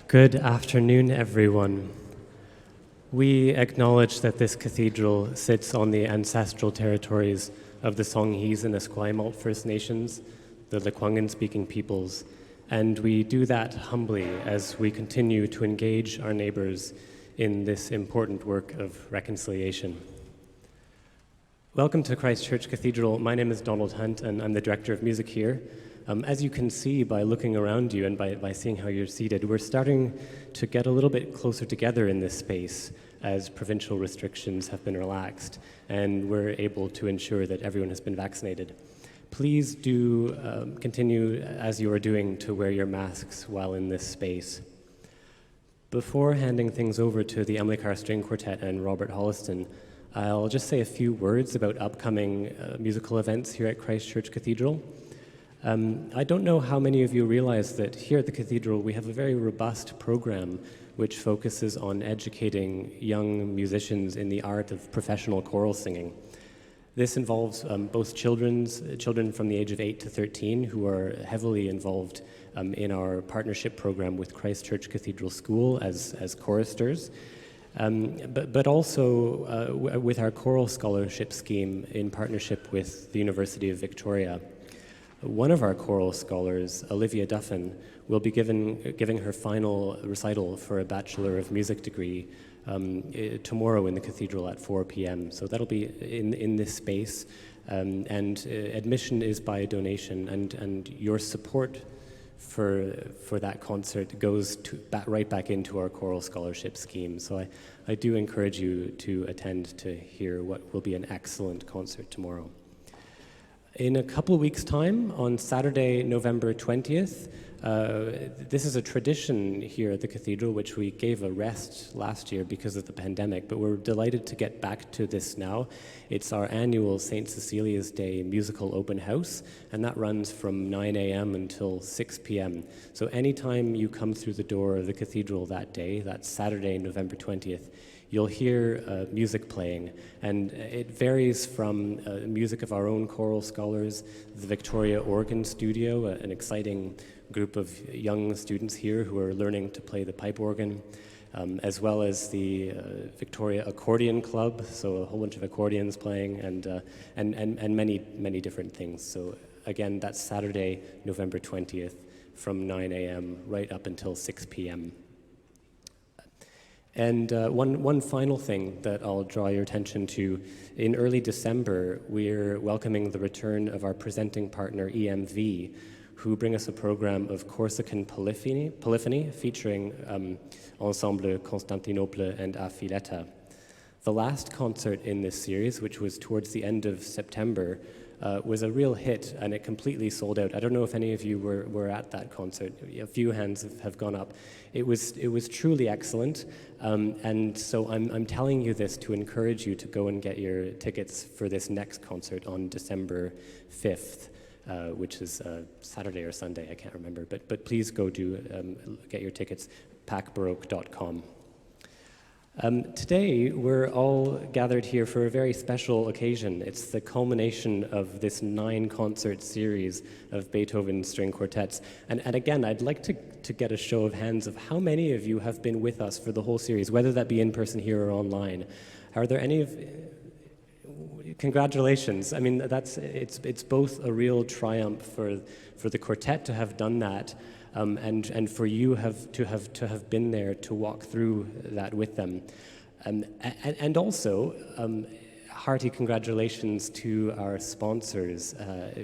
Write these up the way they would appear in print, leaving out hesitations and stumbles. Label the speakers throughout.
Speaker 1: Good afternoon, everyone. We acknowledge that this cathedral sits on the ancestral territories of the Songhees and Esquimalt First Nations, the Lekwungen-speaking peoples, and we do that humbly as we continue to engage our neighbors in this important work of reconciliation. Welcome to Christ Church Cathedral. My name is Donald Hunt, and I'm the Director of Music here. As you can see by looking around you and by seeing how you're seated, we're starting to get a little bit closer together in this space as provincial restrictions have been relaxed and we're able to ensure that everyone has been vaccinated. Please do continue as you are doing to wear your masks while in this space. Before handing things over to the Emily Carr String Quartet and Robert Holliston, I'll just say a few words about upcoming musical events here at Christ Church Cathedral. I don't know how many of you realize that here at the Cathedral we have a very robust program which focuses on educating young musicians in the art of professional choral singing. This involves both children from the age of 8 to 13 who are heavily involved in our partnership program with Christ Church Cathedral School as choristers, but also with our choral scholarship scheme in partnership with the University of Victoria. One of our choral scholars, Olivia Duffin, will be giving her final recital for a Bachelor of Music degree tomorrow in the Cathedral at 4 p.m. So that'll be in this space, and admission is by donation, and your support for that concert goes right back into our choral scholarship scheme. So I do encourage you to attend to hear what will be an excellent concert tomorrow. In a couple of weeks' time, on Saturday, November 20th, this is a tradition here at the Cathedral, which we gave a rest last year because of the pandemic, but we're delighted to get back to this now. It's our annual St. Cecilia's Day musical open house, and that runs from 9 a.m. until 6 p.m. So anytime you come through the door of the Cathedral that day, that's Saturday, November 20th, you'll hear music playing, and it varies from music of our own choral scholars, the Victoria Organ Studio, an exciting group of young students here who are learning to play the pipe organ, as well as the Victoria Accordion Club, so a whole bunch of accordions playing, and many different things. So again, that's Saturday, November 20th, from 9 a.m. right up until 6 p.m. And one final thing that I'll draw your attention to, in early December, we're welcoming the return of our presenting partner, EMV, who bring us a program of Corsican polyphony featuring Ensemble Constantinople and Affiletta. The last concert in this series, which was towards the end of September, was a real hit, and it completely sold out. I don't know if any of you were at that concert. A few hands have gone up. It was truly excellent, and so I'm telling you this to encourage you to go and get your tickets for this next concert on December 5th, which is Saturday or Sunday, I can't remember. But please go get your tickets, packbaroque.com. Today, we're all gathered here for a very special occasion. It's the culmination of this 9-concert series of Beethoven string quartets. And again, I'd like to get a show of hands of how many of you have been with us for the whole series, whether that be in person here or online. Are there any of... Congratulations. I mean, it's both a real triumph for the quartet to have done that, and for you to have been there to walk through that with them, and also hearty congratulations to our sponsors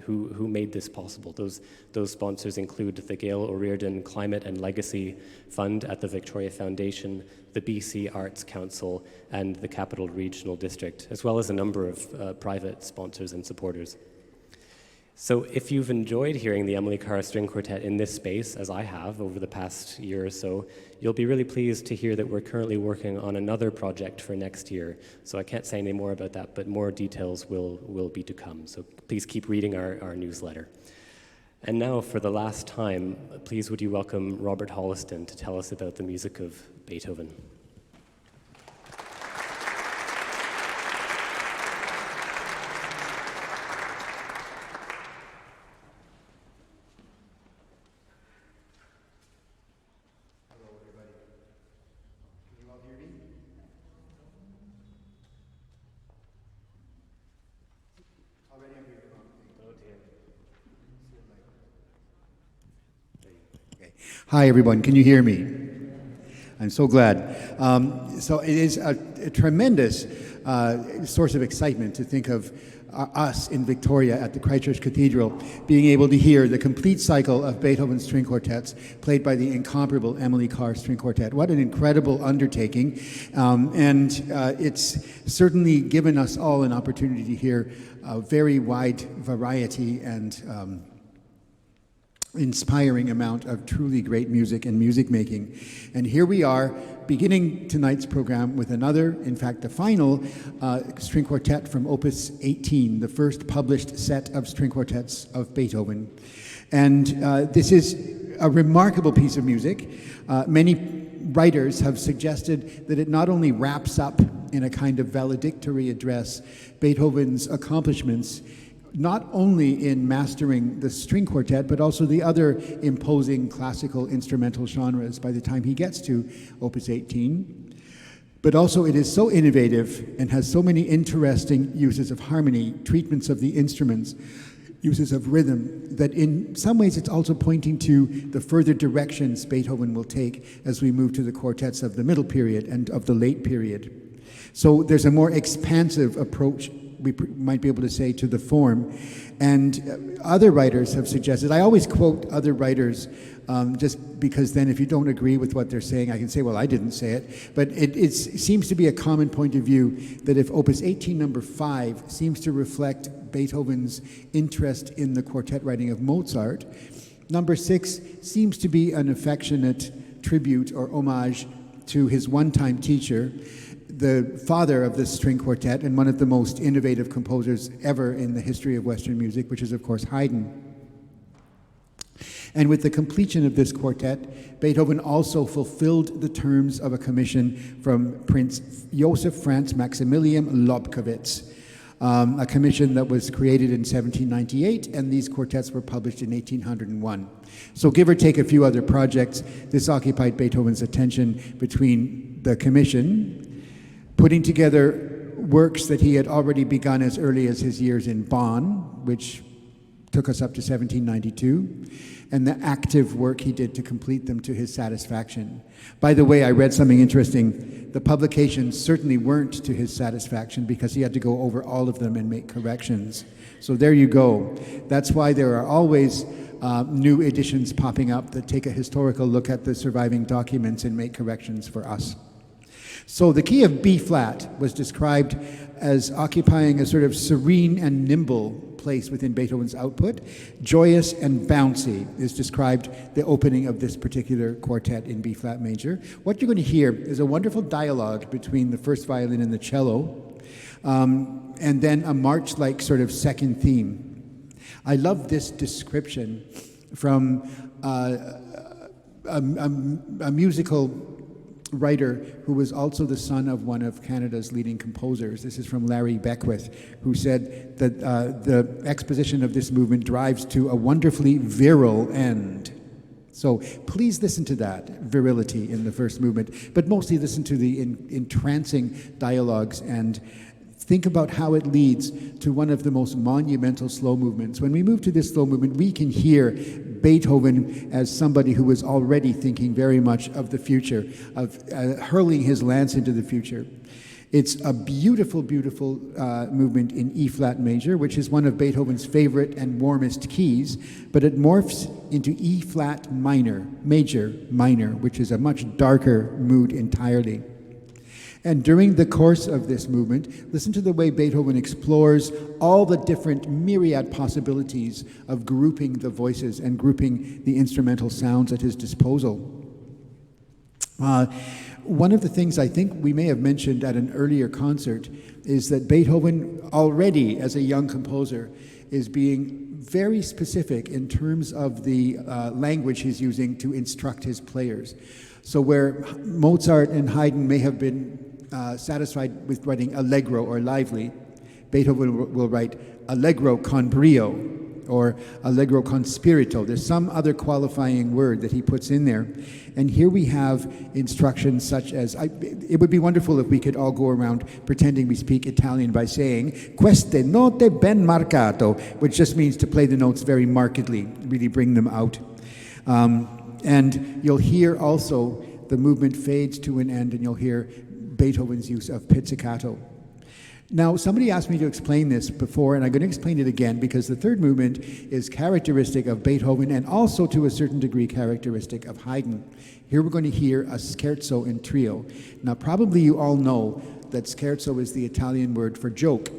Speaker 1: who made this possible. Those sponsors include the Gail O'Riordan Climate and Legacy Fund at the Victoria Foundation, the BC Arts Council, and the Capital Regional District, as well as a number of private sponsors and supporters. So if you've enjoyed hearing the Emily Carr String Quartet in this space, as I have over the past year or so, you'll be really pleased to hear that we're currently working on another project for next year. So I can't say any more about that, but more details will be to come. So please keep reading our newsletter. And now, for the last time, please would you welcome Robert Holliston to tell us about the music of Beethoven.
Speaker 2: Hello, everybody. Hi, everyone. Can you hear me? I'm so glad. So it is a tremendous source of excitement to think of us in Victoria at the Christchurch Cathedral being able to hear the complete cycle of Beethoven's string quartets played by the incomparable Emily Carr String Quartet. What an incredible undertaking. And it's certainly given us all an opportunity to hear a very wide variety and inspiring amount of truly great music and music making. And here we are beginning tonight's program with another, in fact the final string quartet from Opus 18, the first published set of string quartets of Beethoven. And this is a remarkable piece of music. Many writers have suggested that it not only wraps up in a kind of valedictory address Beethoven's accomplishments not only in mastering the string quartet, but also the other imposing classical instrumental genres by the time he gets to Opus 18. But also it is so innovative and has so many interesting uses of harmony, treatments of the instruments, uses of rhythm, that in some ways it's also pointing to the further directions Beethoven will take as we move to the quartets of the middle period and of the late period. So there's a more expansive approach, we might be able to say, to the form. And other writers have suggested, I always quote other writers just because then if you don't agree with what they're saying, I can say, well, I didn't say it. But it seems to be a common point of view that if Opus 18 number 5 seems to reflect Beethoven's interest in the quartet writing of Mozart, number 6 seems to be an affectionate tribute or homage to his one-time teacher, the father of this string quartet and one of the most innovative composers ever in the history of Western music, which is, of course, Haydn. And with the completion of this quartet, Beethoven also fulfilled the terms of a commission from Prince Joseph Franz Maximilian Lobkowitz, a commission that was created in 1798, and these quartets were published in 1801. So give or take a few other projects, this occupied Beethoven's attention between the commission, putting together works that he had already begun as early as his years in Bonn, which took us up to 1792, and the active work he did to complete them to his satisfaction. By the way, I read something interesting. The publications certainly weren't to his satisfaction because he had to go over all of them and make corrections. So there you go. That's why there are always new editions popping up that take a historical look at the surviving documents and make corrections for us. So the key of B flat was described as occupying a sort of serene and nimble place within Beethoven's output. Joyous and bouncy is described the opening of this particular quartet in B flat major. What you're going to hear is a wonderful dialogue between the first violin and the cello, and then a march-like sort of second theme. I love this description from a musical writer who was also the son of one of Canada's leading composers. This is from Larry Beckwith, who said that the exposition of this movement drives to a wonderfully virile end. So please listen to that virility in the first movement, but mostly listen to the entrancing dialogues and think about how it leads to one of the most monumental slow movements. When we move to this slow movement, we can hear Beethoven as somebody who was already thinking very much of the future, of hurling his lance into the future. It's a beautiful, beautiful movement in E-flat major, which is one of Beethoven's favorite and warmest keys, but it morphs into E-flat minor, major minor, which is a much darker mood entirely. And during the course of this movement, listen to the way Beethoven explores all the different myriad possibilities of grouping the voices and grouping the instrumental sounds at his disposal. One of the things I think we may have mentioned at an earlier concert is that Beethoven, already as a young composer, is being very specific in terms of the language he's using to instruct his players. So where Mozart and Haydn may have been satisfied with writing allegro or lively, Beethoven will write allegro con brio or allegro con spirito. There's some other qualifying word that he puts in there. And here we have instructions such as, it would be wonderful if we could all go around pretending we speak Italian by saying, queste note ben marcato, which just means to play the notes very markedly, really bring them out. And you'll hear also the movement fades to an end, and you'll hear Beethoven's use of pizzicato. Now, somebody asked me to explain this before, and I'm going to explain it again, because the third movement is characteristic of Beethoven and also to a certain degree characteristic of Haydn. Here we're going to hear a scherzo in trio. Now, probably you all know that scherzo is the Italian word for joke,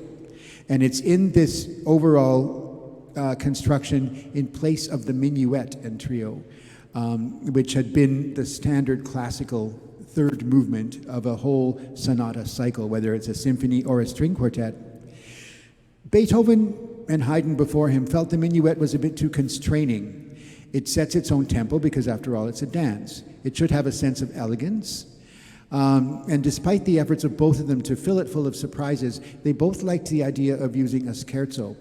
Speaker 2: and it's in this overall construction in place of the minuet in trio, which had been the standard classical third movement of a whole sonata cycle, whether it's a symphony or a string quartet. Beethoven and Haydn before him felt the minuet was a bit too constraining. It sets its own tempo because, after all, it's a dance. It should have a sense of elegance. And despite the efforts of both of them to fill it full of surprises, they both liked the idea of using a scherzo.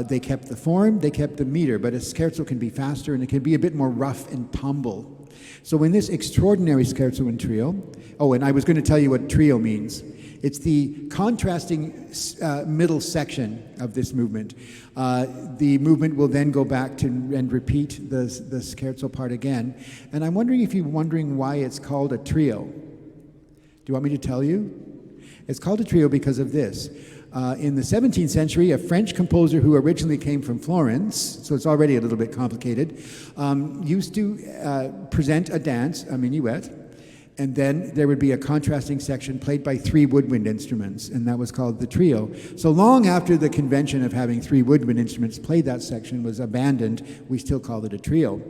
Speaker 2: They kept the form, they kept the meter, but a scherzo can be faster and it can be a bit more rough and tumble. So in this extraordinary scherzo in trio, oh, and I was going to tell you what trio means. It's the contrasting middle section of this movement. The movement will then go back to and repeat the scherzo part again. And I'm wondering if you're wondering why it's called a trio. Do you want me to tell you? It's called a trio because of this. In the 17th century, a French composer who originally came from Florence, so it's already a little bit complicated, used to present a dance, a minuet, and then there would be a contrasting section played by three woodwind instruments, and that was called the trio. So long after the convention of having three woodwind instruments play that section was abandoned, we still call it a trio.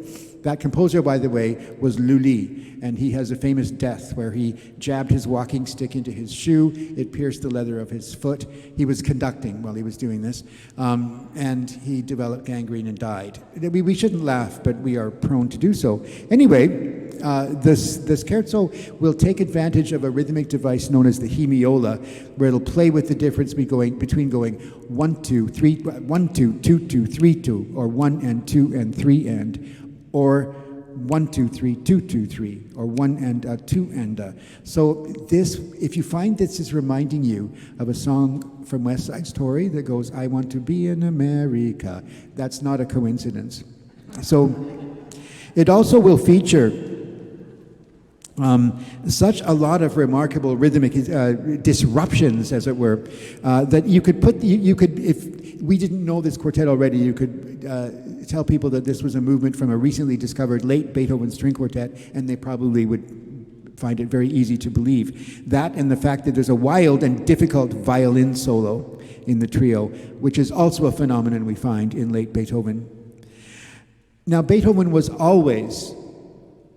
Speaker 2: That composer, by the way, was Lully, and he has a famous death where he jabbed his walking stick into his shoe, it pierced the leather of his foot. He was conducting while he was doing this, and he developed gangrene and died. We shouldn't laugh, but we are prone to do so. Anyway, the scherzo will take advantage of a rhythmic device known as the Hemiola, where it'll play with the difference between going 1, 2, 3, 1, 2, 2, 2, 3, 2, or 1 and 2 and 3 and, or 1, 2, 3, 2, 2, 3, or 1 and 2 and. So this, if you find this is reminding you of a song from West Side Story that goes, I want to be in America, that's not a coincidence. So it also will feature such a lot of remarkable rhythmic disruptions, as it were, that you could put, you could, if we didn't know this quartet already, you could tell people that this was a movement from a recently discovered late Beethoven string quartet, and they probably would find it very easy to believe. That and the fact that there's a wild and difficult violin solo in the trio, which is also a phenomenon we find in late Beethoven. Now, Beethoven was always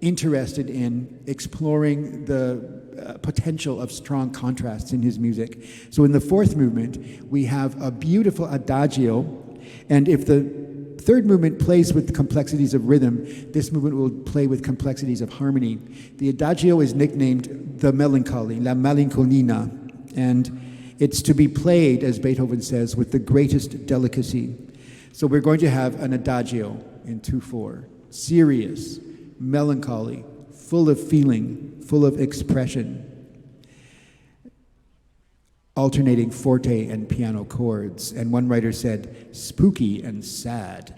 Speaker 2: interested in exploring the potential of strong contrasts in his music. So in the fourth movement, we have a beautiful adagio, and if the third movement plays with the complexities of rhythm, this movement will play with complexities of harmony. The adagio is nicknamed the Melancholy, la Malinconia, and it's to be played, as Beethoven says, with the greatest delicacy. So we're going to have an adagio in 2/4, serious, melancholy, full of feeling, full of expression, alternating forte and piano chords. And one writer said, spooky and sad.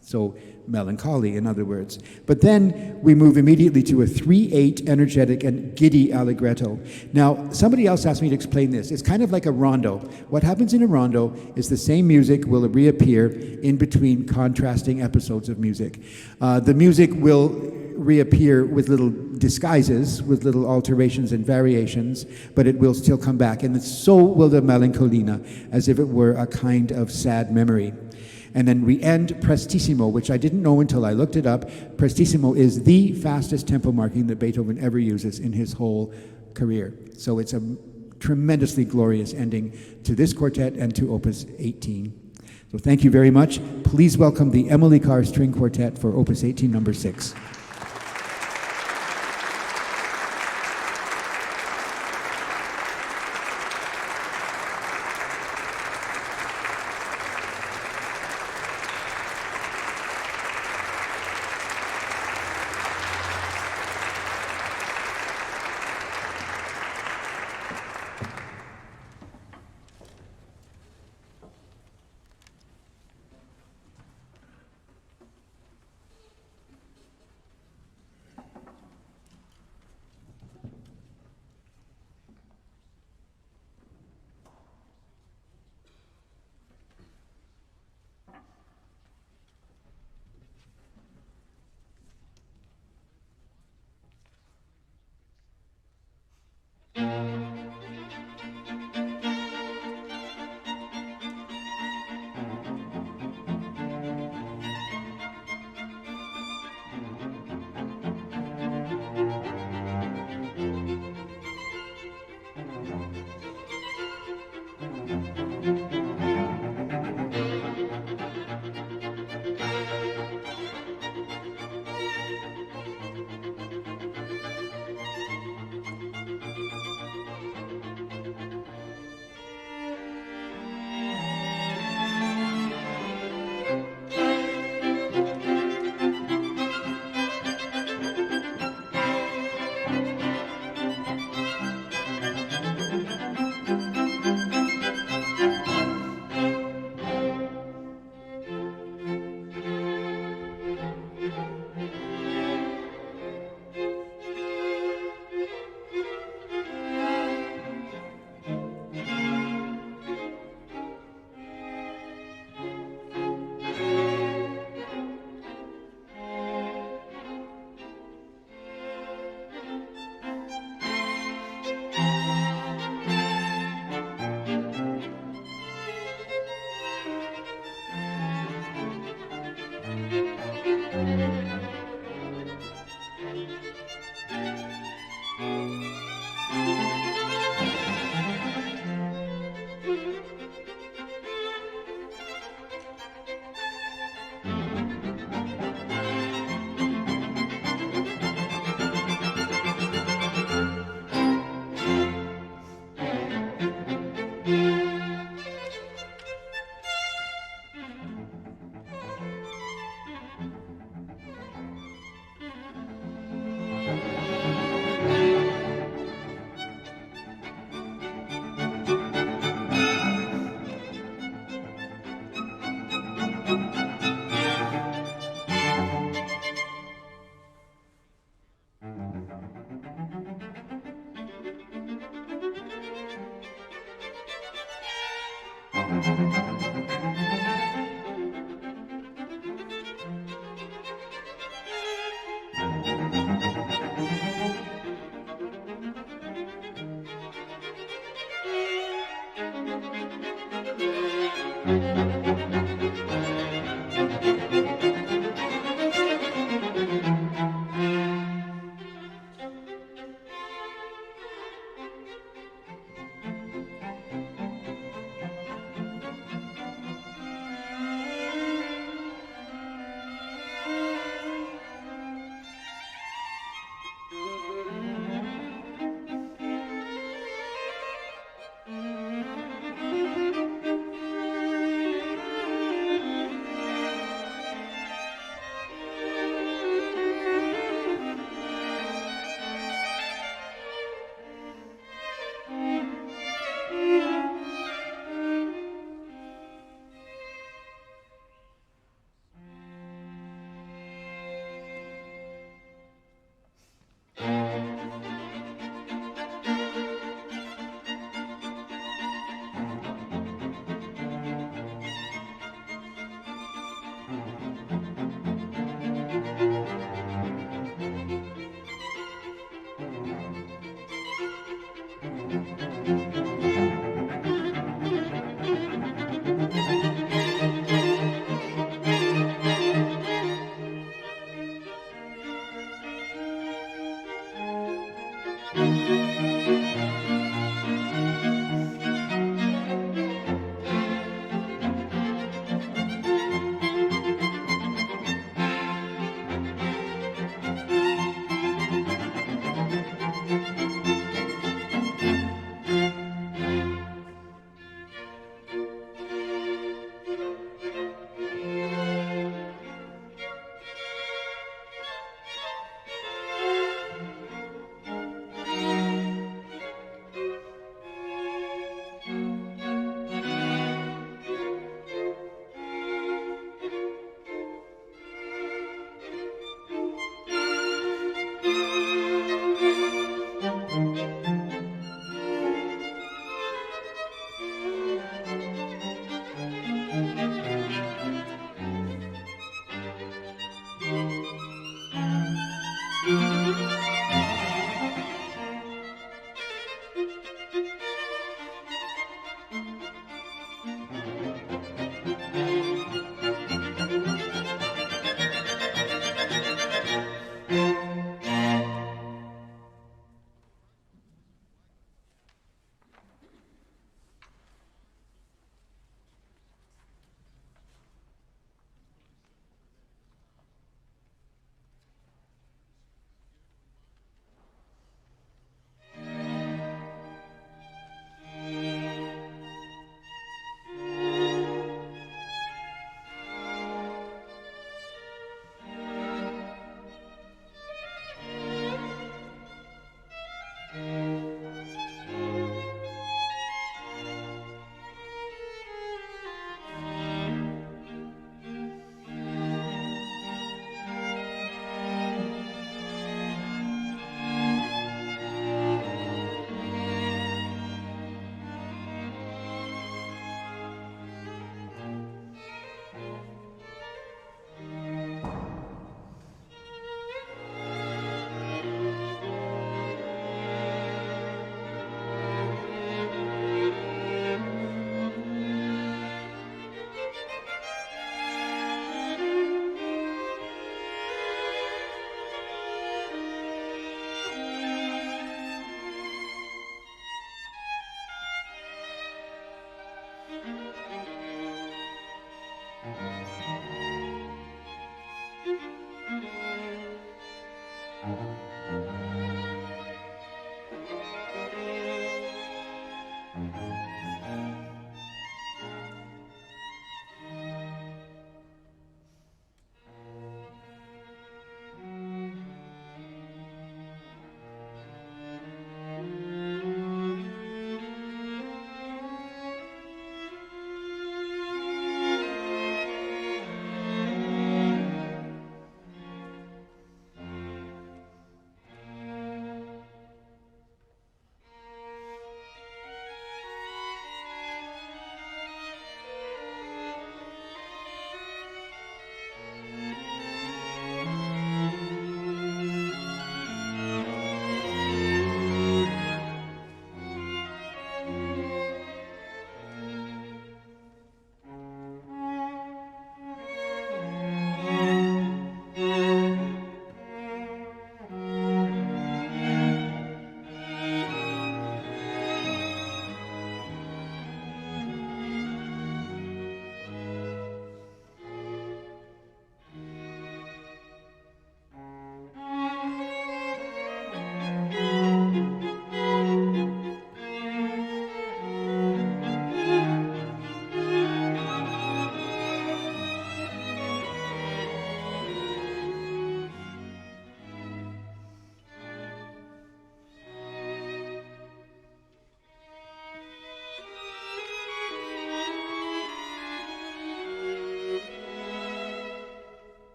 Speaker 2: So melancholy, in other words. But then we move immediately to a 3/8 energetic and giddy allegretto. Now, somebody else asked me to explain this. It's kind of like a rondo. What happens in a rondo is the same music will reappear in between contrasting episodes of music. The music will reappear with little disguises, with little alterations and variations, but it will still come back. And so will the Melancholia, as if it were a kind of sad memory. And then we end prestissimo, which I didn't know until I looked it up. Prestissimo is the fastest tempo marking that Beethoven ever uses in his whole career. So it's a tremendously glorious ending to this quartet and to Opus 18. So thank you very much. Please welcome the Emily Carr String Quartet for Opus 18, number 6.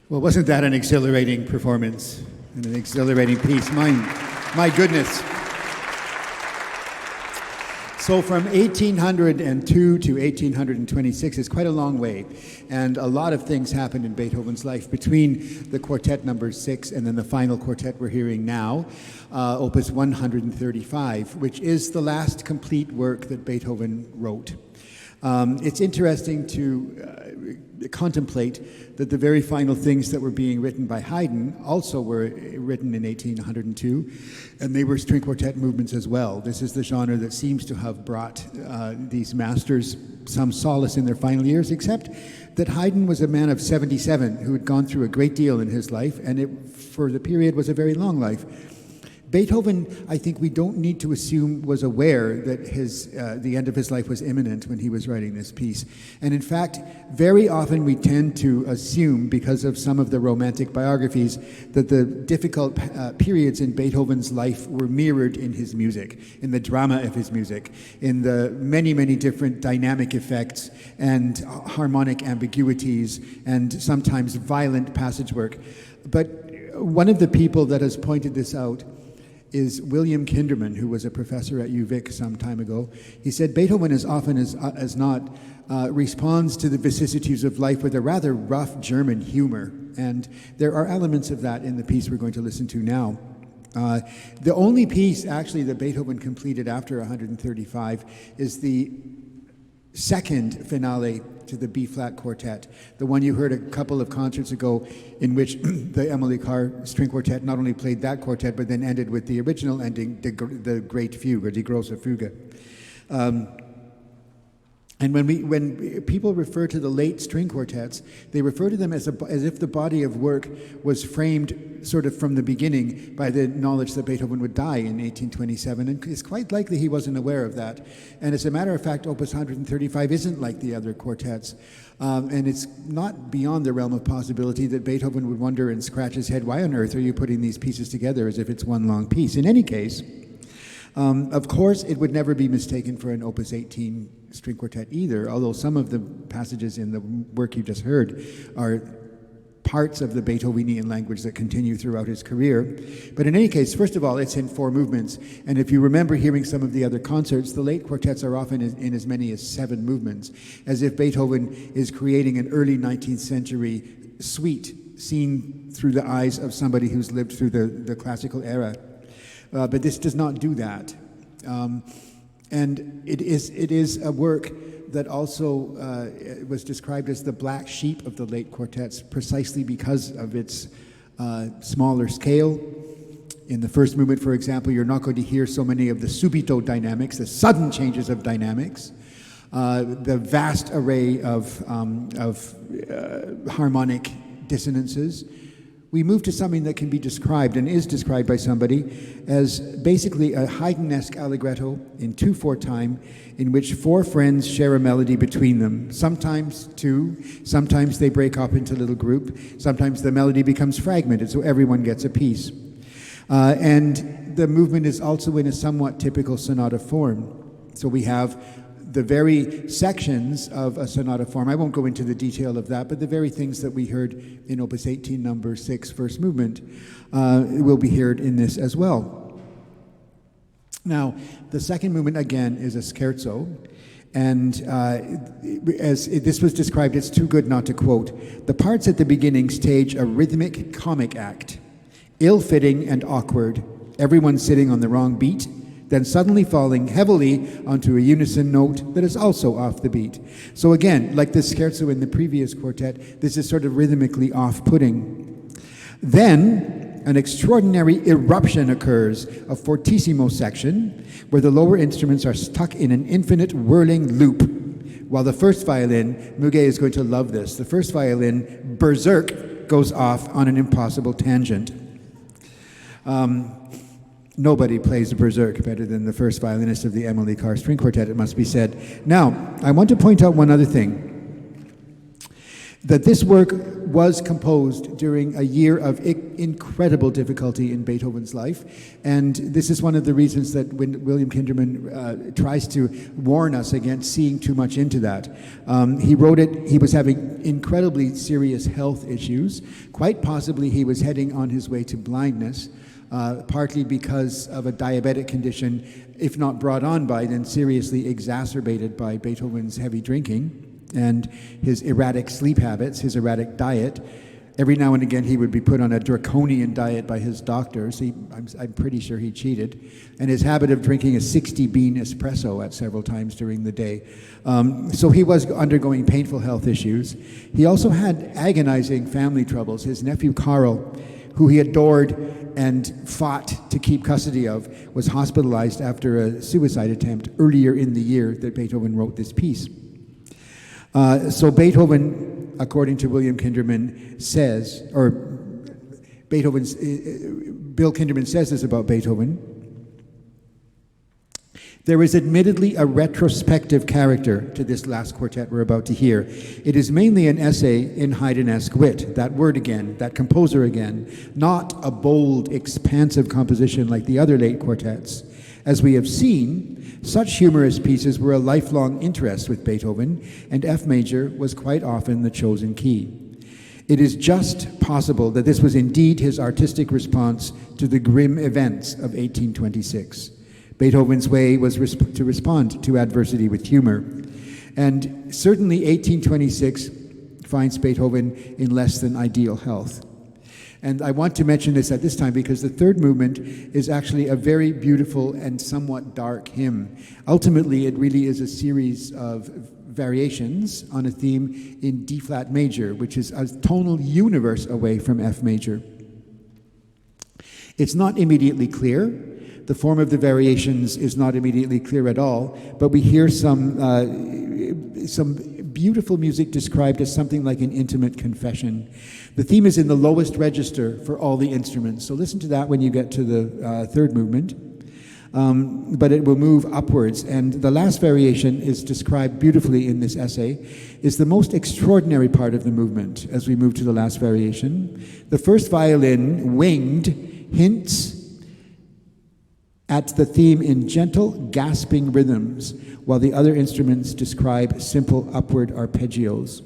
Speaker 2: Well, wasn't that an exhilarating performance and an exhilarating piece? My goodness. So from 1802 to 1826 is quite a long way, and a lot of things happened in Beethoven's life between the Quartet No.6 and then the final quartet we're hearing now, Opus 135, which is the last complete work that Beethoven wrote. It's interesting to contemplate that the very final things that were being written by Haydn also were written in 1802, and they were string quartet movements as well. This is the genre that seems to have brought these masters some solace in their final years, except that Haydn was a man of 77 who had gone through a great deal in his life, and it, for the period, was a very long life. Beethoven, I think we don't need to assume, was aware that the end of his life was imminent when he was writing this piece. And in fact, very often we tend to assume, because of some of the romantic biographies, that the difficult periods in Beethoven's life were mirrored in his music, in the drama of his music, in the many, many different dynamic effects and harmonic ambiguities and sometimes violent passage work. But one of the people that has pointed this out is William Kinderman, who was a professor at UVic some time ago. He said Beethoven as often as not responds to the vicissitudes of life with a rather rough German humor, and there are elements of that in the piece we're going to listen to now. The only piece actually that Beethoven completed after 135 is the second finale to the B-flat quartet, the one you heard a couple of concerts ago, in which the Emily Carr string quartet not only played that quartet, but then ended with the original ending, the Great Fugue, or Die Große Fuge. And when people refer to the late string quartets, they refer to them as if the body of work was framed sort of from the beginning by the knowledge that Beethoven would die in 1827, and it's quite likely he wasn't aware of that. And as a matter of fact, Opus 135 isn't like the other quartets, and it's not beyond the realm of possibility that Beethoven would wonder and scratch his head, why on earth are you putting these pieces together as if it's one long piece? In any case, of course, it would never be mistaken for an Opus 18 string quartet either, although some of the passages in the work you just heard are parts of the Beethovenian language that continue throughout his career. But in any case, first of all, it's in 4 movements, and if you remember hearing some of the other concerts, the late quartets are often in as many as 7 movements, as if Beethoven is creating an early 19th century suite seen through the eyes of somebody who's lived through the classical era. But this does not do that. And it is a work that also was described as the black sheep of the late quartets, precisely because of its smaller scale. In the first movement, for example, you're not going to hear so many of the subito dynamics, the sudden changes of dynamics, the vast array of harmonic dissonances. We move to something that can be described, and is described by somebody, as basically a Haydn-esque allegretto in 2/4 time, in which 4 friends share a melody between them. Sometimes 2, sometimes they break up into little group, sometimes the melody becomes fragmented, so everyone gets a piece. And the movement is also in a somewhat typical sonata form. So we have the very sections of a sonata form. I won't go into the detail of that, but the very things that we heard in Opus 18, number 6, first movement, will be heard in this as well. Now, the second movement, again, is a scherzo, and as this was described, it's too good not to quote. The parts at the beginning stage a rhythmic comic act, ill-fitting and awkward, everyone sitting on the wrong beat, then suddenly falling heavily onto a unison note that is also off the beat. So again, like the scherzo in the previous quartet, this is sort of rhythmically off-putting. Then, an extraordinary eruption occurs, a fortissimo section, where the lower instruments are stuck in an infinite whirling loop, while the first violin, Muget is going to love this, the first violin, berserk, goes off on an impossible tangent. Nobody plays berserk better than the first violinist of the Emily Carr String Quartet, it must be said. Now, I want to point out one other thing, that this work was composed during a year of incredible difficulty in Beethoven's life, and this is one of the reasons that when William Kinderman tries to warn us against seeing too much into that. He wrote it, he was having incredibly serious health issues, quite possibly he was heading on his way to blindness, partly because of a diabetic condition, if not brought on by, then seriously exacerbated by Beethoven's heavy drinking and his erratic sleep habits, his erratic diet. Every now and again, he would be put on a draconian diet by his doctors. I'm pretty sure he cheated. And his habit of drinking a 60-bean espresso at several times during the day. So he was undergoing painful health issues. He also had agonizing family troubles. His nephew Carl, who he adored and fought to keep custody of, was hospitalized after a suicide attempt earlier in the year that Beethoven wrote this piece. So Beethoven, according to William Kinderman, says, or Bill Kinderman says this about Beethoven: there is admittedly a retrospective character to this last quartet we're about to hear. It is mainly an essay in Haydnesque wit, that word again, that composer again, not a bold, expansive composition like the other late quartets. As we have seen, such humorous pieces were a lifelong interest with Beethoven, and F major was quite often the chosen key. It is just possible that this was indeed his artistic response to the grim events of 1826. Beethoven's way was to respond to adversity with humor. And certainly 1826 finds Beethoven in less than ideal health. And I want to mention this at this time because the third movement is actually a very beautiful and somewhat dark hymn. Ultimately, it really is a series of variations on a theme in D-flat major, which is a tonal universe away from F major. It's not immediately clear. The form of the variations is not immediately clear at all, but we hear some beautiful music described as something like an intimate confession. The theme is in the lowest register for all the instruments, so listen to that when you get to the third movement. But it will move upwards, and the last variation is described beautifully in this essay, is the most extraordinary part of the movement as we move to the last variation. The first violin, winged, hints at the theme in gentle, gasping rhythms, while the other instruments describe simple upward arpeggios.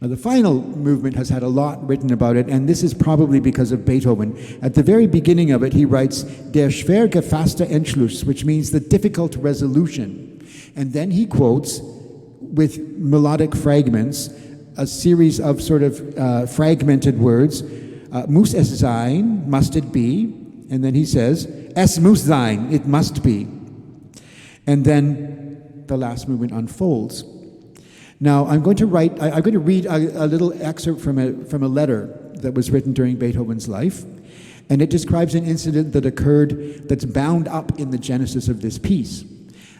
Speaker 2: Now, the final movement has had a lot written about it, and this is probably because of Beethoven. At the very beginning of it, he writes, Der schwer gefasste Entschluss, which means the difficult resolution. And then he quotes, with melodic fragments, a series of sort of fragmented words, muss es sein, must it be? And then he says, es muss sein, it must be. And then the last movement unfolds. Now, I'm going to read a little excerpt from a letter that was written during Beethoven's life, and it describes an incident that occurred that's bound up in the genesis of this piece.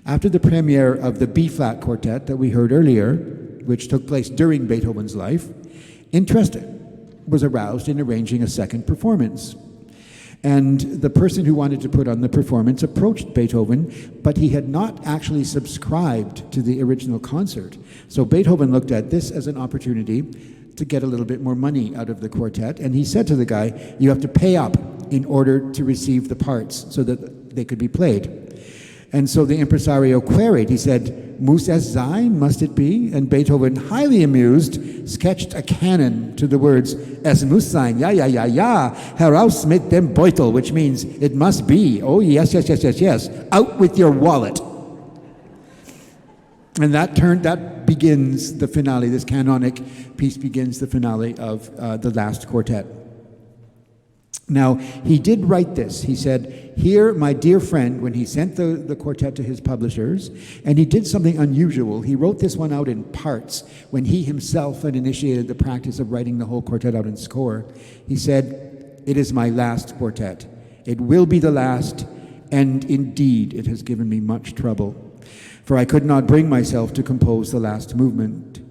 Speaker 2: After the premiere of the B-flat quartet that we heard earlier, which took place during Beethoven's life, interest was aroused in arranging a second performance. And the person who wanted to put on the performance approached Beethoven, but he had not actually subscribed to the original concert. So Beethoven looked at this as an opportunity to get a little bit more money out of the quartet, and he said to the guy, you have to pay up in order to receive the parts so that they could be played. And so the impresario queried, he said, muss es sein, must it be? And Beethoven, highly amused, sketched a canon to the words, es muss sein, ja, ja, ja, ja, heraus mit dem Beutel, which means it must be, oh yes, yes, yes, yes, yes, out with your wallet. And that begins the finale, this canonic piece begins the finale of the last quartet. Now, he did write this. He said, here, my dear friend, when he sent the quartet to his publishers, and he did something unusual. He wrote this one out in parts when he himself had initiated the practice of writing the whole quartet out in score. He said, it is my last quartet. It will be the last, and indeed it has given me much trouble, for I could not bring myself to compose the last movement.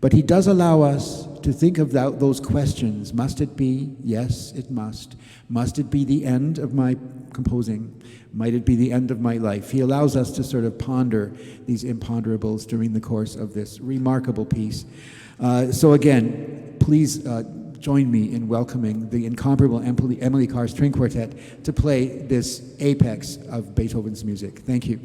Speaker 2: But he does allow us to think of those questions. Must it be? Yes, it must. Must it be the end of my composing? Might it be the end of my life? He allows us to sort of ponder these imponderables during the course of this remarkable piece. So again, please join me in welcoming the incomparable Emily Carr String Quartet to play this apex of Beethoven's music. Thank you.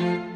Speaker 3: Thank